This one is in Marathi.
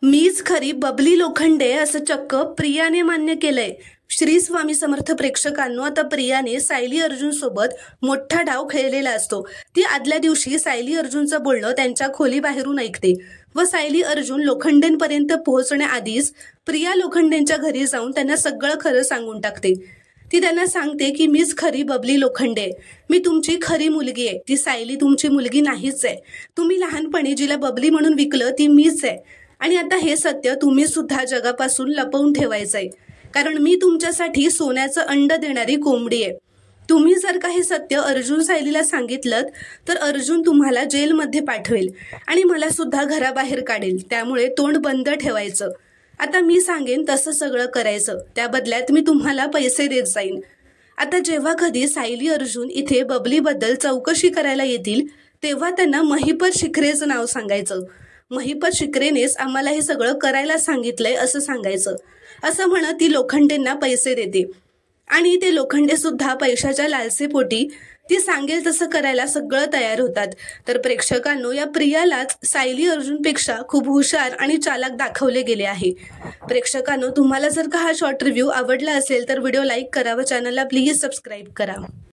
मीच खरी बबली लोखंडे असं चक्क प्रियाने मान्य केलंय। श्री स्वामी समर्थ प्रेक्षकांनो, आता प्रियाने सायली अर्जुन सोबत मोठा डाव खेळलेला असतो। ती आदल्या दिवशी सायली अर्जुनचं बोलणं त्यांच्या खोलीबाहेरून ऐकते व सायली अर्जुन लोखंडेंपर्यंत पोहोचण्याआधीच प्रिया लोखंडेंच्या घरी जाऊन त्यांना सगळं खरं सांगून टाकते। ती त्यांना सांगते की मीच खरी बबली लोखंडे, मी तुमची खरी मुलगी आहे, ती सायली तुमची मुलगी नाहीच आहे। तुम्ही लहानपणी जिला बबली म्हणून विकलं ती मीच आहे आणि आता हे सत्य तुम्ही सुद्धा जगापासून लपवून ठेवायचंय, कारण मी तुमच्यासाठी सोन्याचं अंड देणारी कोंबडी आहे। तुम्ही जर का हे सत्य अर्जुन सायलीला सांगितलं तर अर्जुन तुम्हाला जेलमध्ये पाठवेल आणि मला सुद्धा घराबाहेर काढेल, त्यामुळे तोंड बंद ठेवायचं। आता मी सांगेन तसं सगळं करायचं, त्या बदल्यात मी तुम्हाला पैसे देत जाईन। आता जेव्हा कधी सायली अर्जुन इथे बबलीबद्दल चौकशी करायला येतील तेव्हा त्यांना महिपर शिखरेचं नाव सांगायचं। महिपर शिखरेनेच आम्हाला हे सगळं करायला सांगितलंय असं सांगायचं। असं म्हणत ती लोखंडेंना पैसे देते आणि ते लोखंडे सुद्धा पैशाच्या लालसेपोटी ती सांगेल तसं करायला सगळं तयार होतात। तर प्रेक्षकांनो, या प्रियालाच सायली अर्जुनपेक्षा खूप हुशार आणि चालाक दाखवले गेले आहे। प्रेक्षकांनो, तुम्हाला जर का हा शॉर्ट रिव्ह्यू आवडला असेल तर व्हिडिओ लाईक करा व चॅनलला प्लीज सबस्क्राईब करा।